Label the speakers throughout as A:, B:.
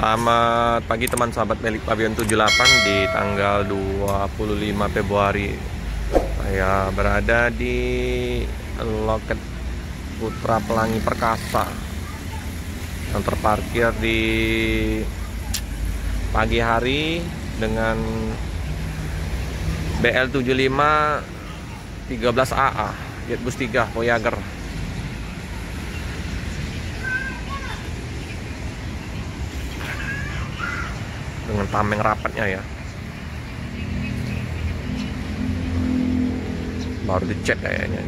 A: Selamat pagi teman sahabat milik Pavilion 78 di tanggal 25 Februari. Saya berada di loket Putra Pelangi Perkasa yang terparkir di pagi hari dengan BL75 13AA Jetbus 3 Voyager. Dengan tameng rapatnya ya, baru dicek kayaknya.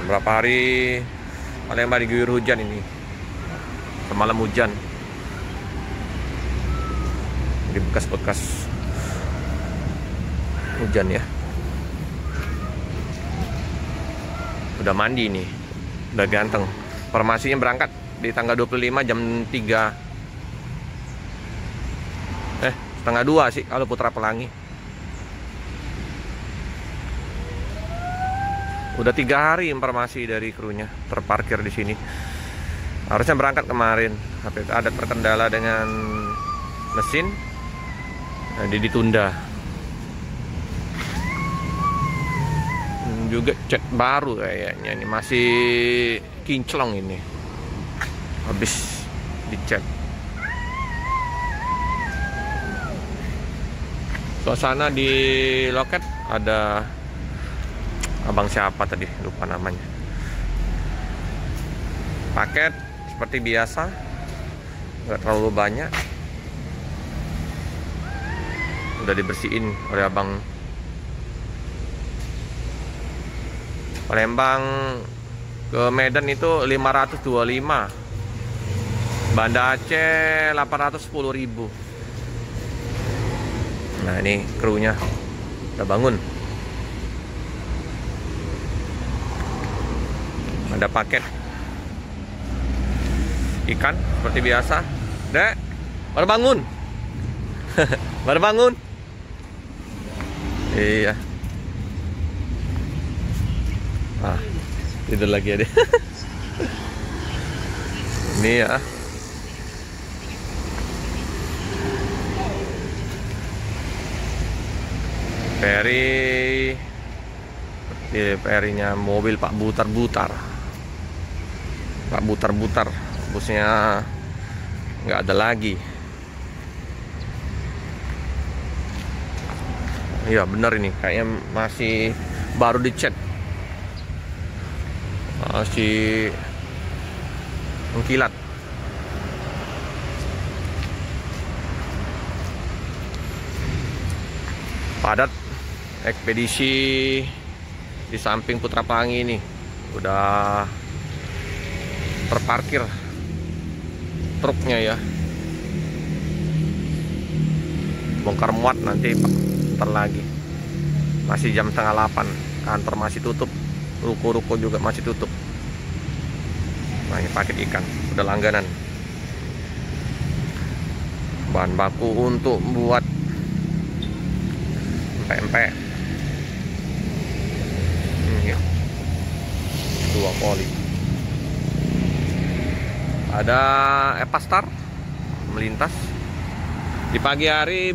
A: Berapa hari Palembang diguyur hujan ini, semalam hujan di bekas-bekas hujan ya. Udah mandi nih, udah ganteng. Formasinya berangkat di tanggal 25 jam 3 setengah 2 sih kalau Putra Pelangi. Udah 3 hari informasi dari krunya terparkir di sini. Harusnya berangkat kemarin, tapi ada terkendala dengan mesin, jadi ditunda. Juga cat baru kayaknya, ini masih kinclong ini, habis dicat. Suasana di loket ada abang siapa tadi, lupa namanya. Paket seperti biasa, nggak terlalu banyak, udah dibersihin oleh abang. Palembang ke Medan itu 525, Banda Aceh 810.000. Nah ini krunya udah bangun. Ada paket ikan seperti biasa. Dek, baru bangun. Baru bangun. Iya. Tidur lagi ya deh. Ini ya, Ferry-nya mobil Pak Butar-Butar. Pak Butar-Butar, busnya nggak ada lagi. Iya bener, ini kayaknya masih baru dicat, masih mengkilat. Padat ekspedisi di samping Putra Pelangi ini, udah terparkir truknya ya. Bongkar muat nanti ntar lagi. Masih jam setengah 8, kantor masih tutup, ruko-ruko juga masih tutup. Nah ini paket ikan udah langganan. Bahan baku untuk buat empek-empek. Ini 2 koli. Ada Epastar melintas di pagi hari.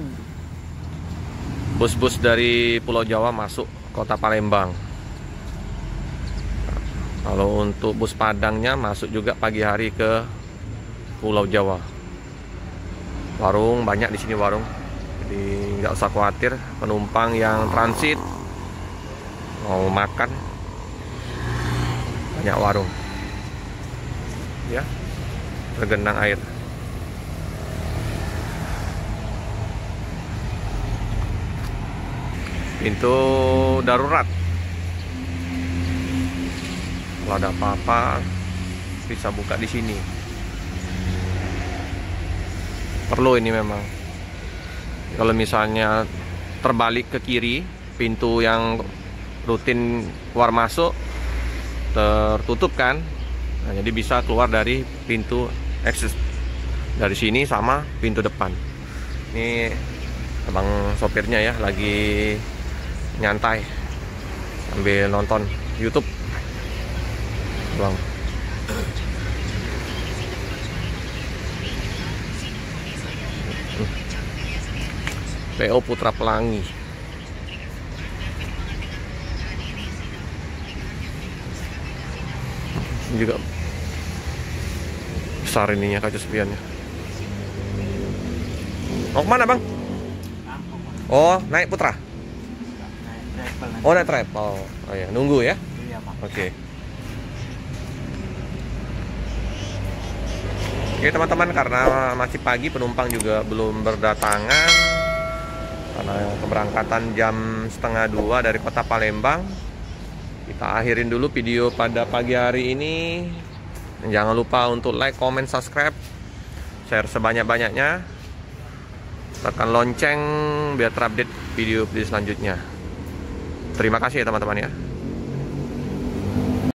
A: Bus-bus dari Pulau Jawa masuk kota Palembang. Kalau untuk bus Padangnya masuk juga pagi hari ke Pulau Jawa. Warung banyak di sini, warung. Jadi nggak usah khawatir penumpang yang transit mau makan, banyak warung. Ya, tergenang air. Pintu darurat, kalau ada apa-apa bisa buka di sini. Perlu ini memang. Kalau misalnya terbalik ke kiri, pintu yang rutin keluar masuk tertutup kan, nah, jadi bisa keluar dari pintu exit dari sini sama pintu depan. Ini abang sopirnya ya lagi nyantai sambil nonton YouTube. bang. PO Putra Pelangi. Ini juga besar ininya, kaca spiannya. Mau kemana bang? Oh, naik Putra? Oh, naik travel. Oh ya, nunggu ya?
B: Iya, Pak.
A: Oke. Oke teman-teman, karena masih pagi penumpang juga belum berdatangan, karena keberangkatan jam 1:30 dari kota Palembang, kita akhirin dulu video pada pagi hari ini. Jangan lupa untuk like, comment, subscribe, share sebanyak-banyaknya, tekan lonceng biar terupdate video selanjutnya. Terima kasih ya teman-teman ya.